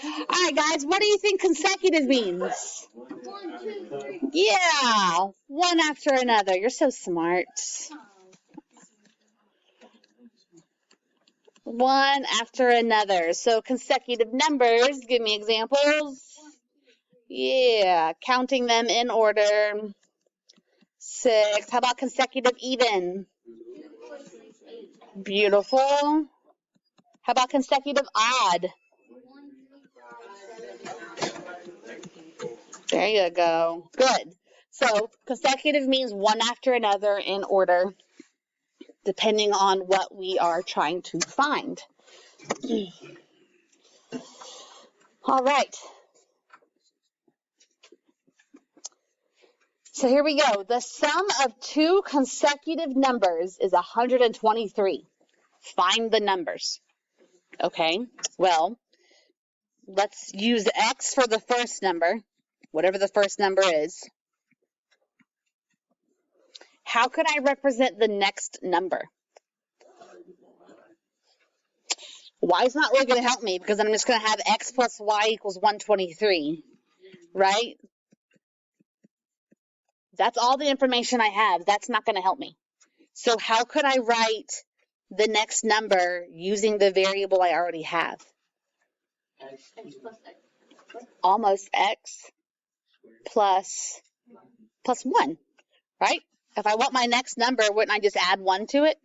All right, guys, what do you think consecutive means? 1, 2, 3. Yeah, one after another. You're so smart. One after another. So consecutive numbers, give me examples. Yeah, counting them in order. 6. How about consecutive even? Beautiful. How about consecutive odd? There you go. Good. So consecutive means one after another in order, depending on what we are trying to find. All right. So here we go. The sum of two consecutive numbers is 123. Find the numbers. Okay, well, let's use x for the first number, whatever the first number is. How could I represent the next number? Y is not really going to help me because I'm just going to have x plus y equals 123, right? That's all the information I have. That's not going to help me. So how could I write the next number using the variable I already have? X plus X. Almost x plus 1, right? If I want my next number, wouldn't I just add 1 to it?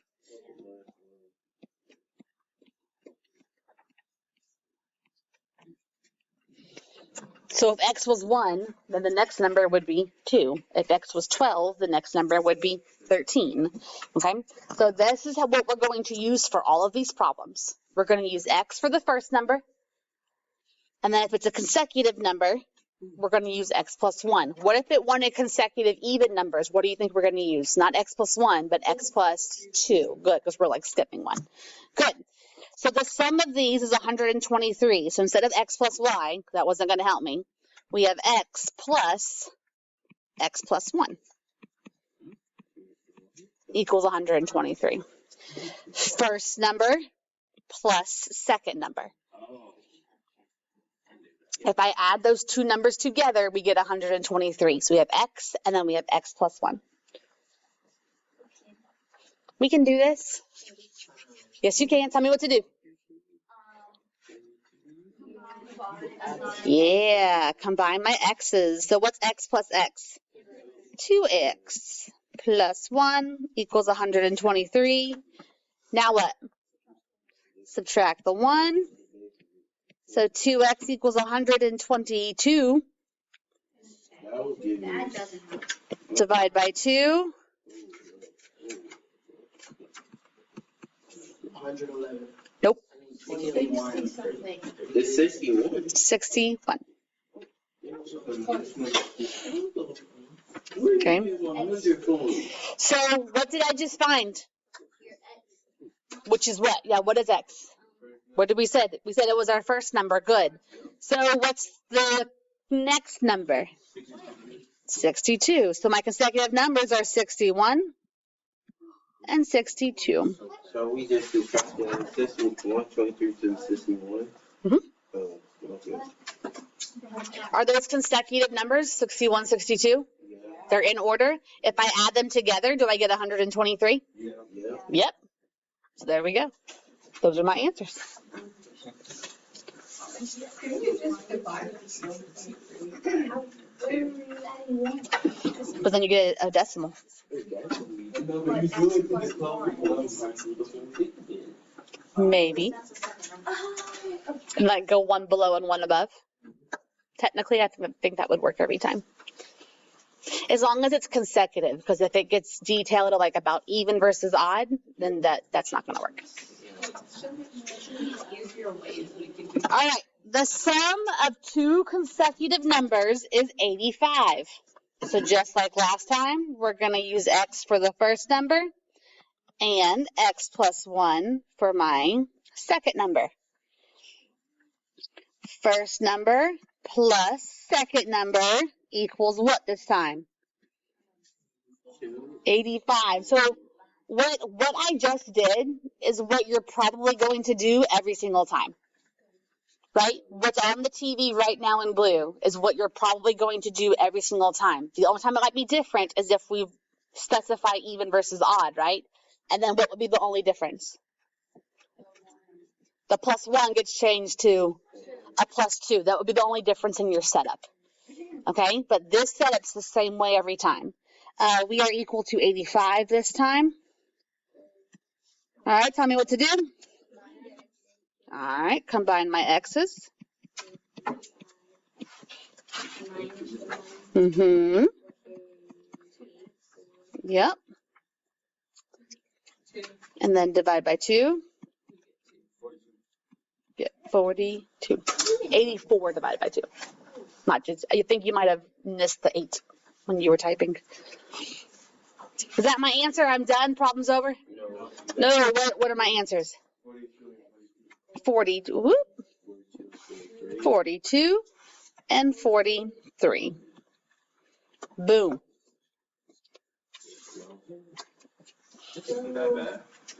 So if x was 1, then the next number would be 2. If x was 12, the next number would be 13. Okay? So this is what we're going to use for all of these problems. We're going to use x for the first number. And then if it's a consecutive number, we're going to use x plus 1. What if it wanted consecutive even numbers? What do you think we're going to use? Not x plus 1, but x plus 2. Good, because we're like skipping 1. Good. So the sum of these is 123. So instead of x plus y, that wasn't going to help me, we have x plus 1 equals 123. First number plus second number. If I add those two numbers together, we get 123. So we have x, and then we have x plus 1. We can do this. Yes, you can. Tell me what to do. Yeah, combine my x's. So what's x plus x? 2x plus 1 equals 123. Now what? Subtract the 1. So 2x equals 122. Divide by 2. 111. Nope. It's 61. 61. Okay. So what did I just find? Which is what? Yeah, what is x? What did we say? We said it was our first number. Good. So what's the next number? 62. So my consecutive numbers are 61 and 62. So we just subtracted 123 to 61. Mm-hmm. Oh, okay. Are those consecutive numbers, 61, 62? Yeah. They're in order. If I add them together, do I get 123? Yeah. Yep. So there we go. Those are my answers. But then you get a decimal. Maybe. Like go one below and one above. Technically, I think that would work every time. As long as it's consecutive, because if it gets detailed like about even versus odd, then that's not going to work. All right. The sum of two consecutive numbers is 85. So just like last time, we're going to use x for the first number and x plus 1 for my second number. First number plus second number equals what this time? 85. So what I just did is what you're probably going to do every single time. right? What's on the TV right now in blue is what you're probably going to do every single time. The only time it might be different is if we specify even versus odd, right? And then what would be the only difference? The +1 gets changed to a +2. That would be the only difference in your setup. Okay, but this setup's the same way every time. We are equal to 85 this time. All right, tell me what to do. All right, combine my x's. Yep. And then divide by 2. Get 42. 84 divided by 2. Not just, I think you might have missed the 8 when you were typing. Is that my answer? I'm done. Problem's over? No, what are my answers? 40, whoop, 42 and 43. Boom.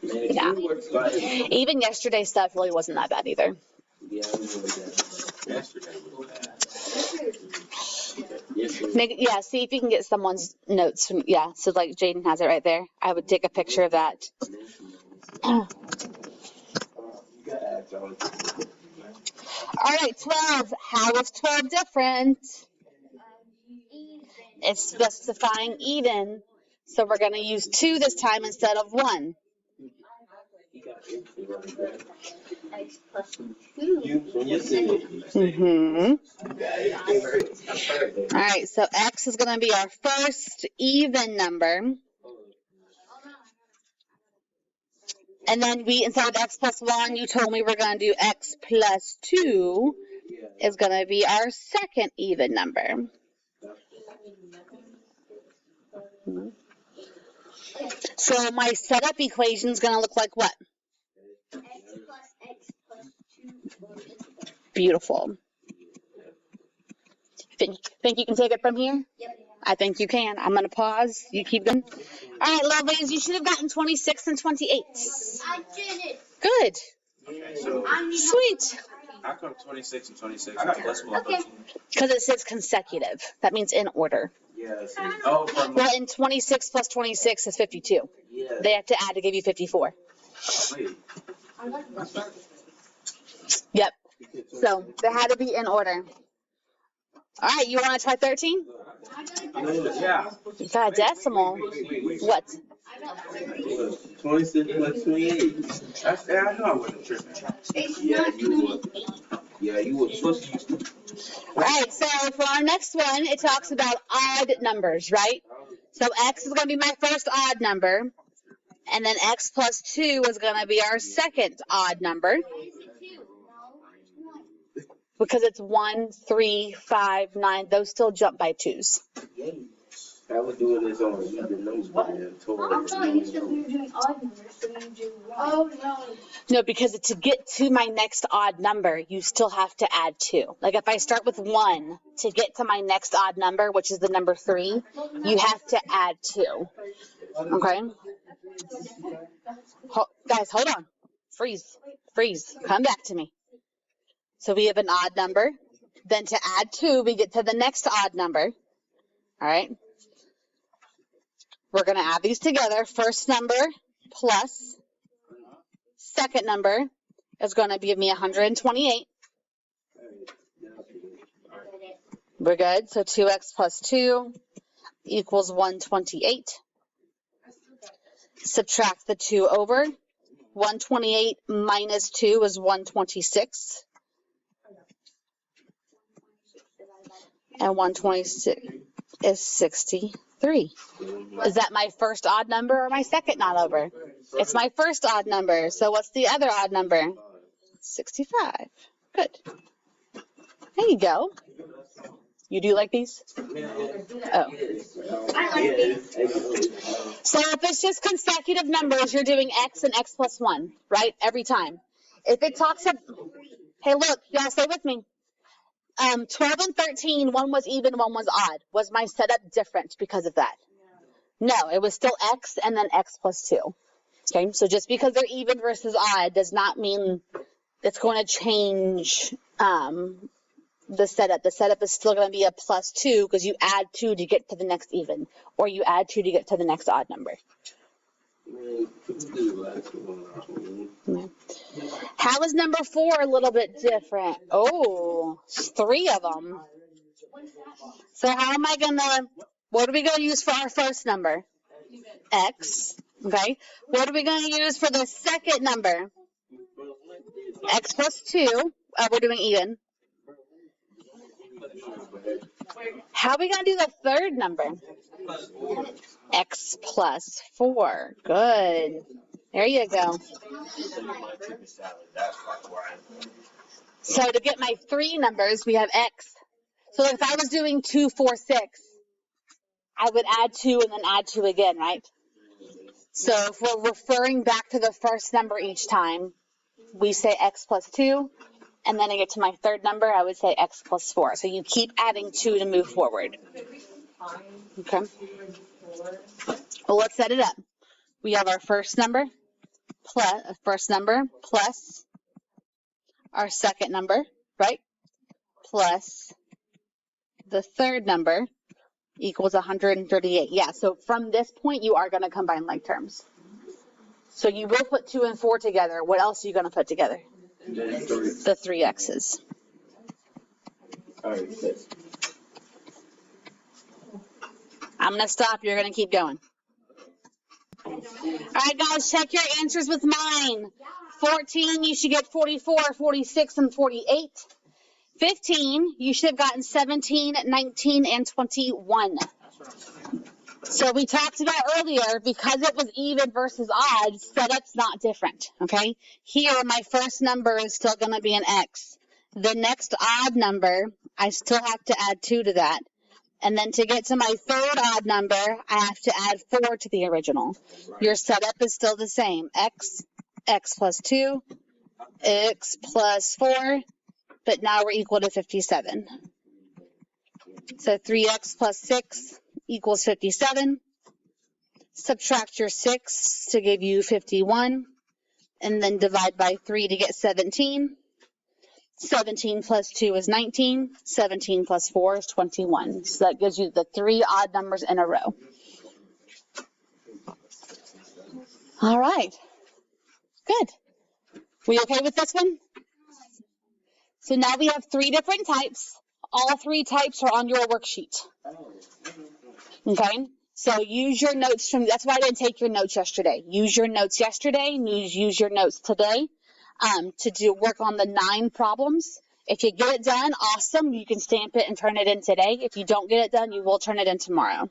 Yeah. Even yesterday's stuff really wasn't that bad either. Yeah, I remember that. Yesterday was bad. Yeah, see if you can get someone's notes from, yeah, so like Jaden has it right there. I would take a picture of that. All right, 12. How is 12 different? It's specifying even. So we're going to use 2 this time instead of 1. All right, so x is going to be our first even number. And then instead of x plus 1, you told me we're going to do x plus 2 is going to be our second even number. So my setup equation is going to look like what? X plus X plus 2. Beautiful. Think you can take it from here? Yep. I think you can. I'm going to pause. You keep going. All right, lovelies, you should have gotten 26 and 28. I did it. Good. Okay, so Sweet. how come 26 and 26 are decimal Okay. 13? Because it says consecutive. That means in order. Yeah, see, Oh, from Well, in 26 plus 26 is 52. yeah. They have to add to give you 54. wait. Yep. So they had to be in order. All right, you want to try 13? Yeah. You got a decimal. What? 26 plus 28. Yeah, I knew I wasn't tripping. Yeah, you would. Yeah, you would. All right, so for our next one, it talks about odd numbers, right? So x is going to be my first odd number, and then x plus 2 is going to be our second odd number, because it's 1, 3, 5, 9. Those still jump by 2s. I would do it as on even numbers, but then I thought you said we were doing odd numbers, so you do 1. Oh, no. No, because to get to my next odd number, you still have to add 2. Like if I start with 1, to get to my next odd number, which is the number 3, you have to add 2. Okay? Guys, hold on. Freeze. Come back to me. So we have an odd number. Then to add 2, we get to the next odd number. All right? We're going to add these together. First number plus second number is going to give me 128. We're good. So 2x plus 2 equals 128. Subtract the 2 over. 128 minus 2 is 126. And 126 is 63. Is that my first odd number or my second odd number? It's my first odd number. So what's the other odd number? 65. Good. There you go. You do like these? Oh. I like these. So if it's just consecutive numbers, you're doing x and x plus 1, right? Every time. If it talks about, hey, look, y'all stay with me. 12 and 13, one was even, one was odd. Was my setup different because of that? No, it was still x and then x plus 2. Okay, so just because they're even versus odd does not mean it's going to change the setup. The setup is still going to be a plus 2 because you add 2 to get to the next even, or you add 2 to get to the next odd number. Man, could we do the last one? How is number 4 a little bit different? Oh, 3 of them. So how am I gonna, what are we gonna use for our first number? X, okay? What are we gonna use for the second number? X plus 2, we're doing even. How are we gonna do the third number? X plus 4, good. There you go. So to get my 3 numbers, we have X. So if I was doing 2, 4, 6, I would add 2 and then add 2 again, right? So if we're referring back to the first number each time, we say X plus 2, and then I get to my third number, I would say X plus 4. So you keep adding 2 to move forward. Okay. Well, let's set it up. We have our first number plus our second number, right? Plus the third number equals 138. Yeah, so from this point, you are going to combine like terms. So you will put 2 and 4 together. What else are you going to put together? The 3 X's. All right, six. I'm going to stop. You're going to keep going. All right, guys, check your answers with mine. 14, you should get 44, 46, and 48. 15, you should have gotten 17, 19, and 21. So we talked about earlier, because it was even versus odd, setup's not different, okay? Here, my first number is still going to be an X. The next odd number, I still have to add 2 to that. And then to get to my third odd number, I have to add 4 to the original. Your setup is still the same. X, X plus 2, X plus 4, but now we're equal to 57. So 3X plus 6 equals 57. Subtract your 6 to give you 51, and then divide by 3 to get 17. 17 plus 2 is 19. 17 plus 4 is 21. So that gives you the 3 odd numbers in a row. All right. Good. We okay with this one? So now we have 3 different types. All 3 types are on your worksheet. Okay? So use your notes from, that's why I didn't take your notes yesterday. Use your notes yesterday, use your notes today to work on the 9 problems. If you get it done, awesome. You can stamp it and turn it in today. If you don't get it done, you will turn it in tomorrow.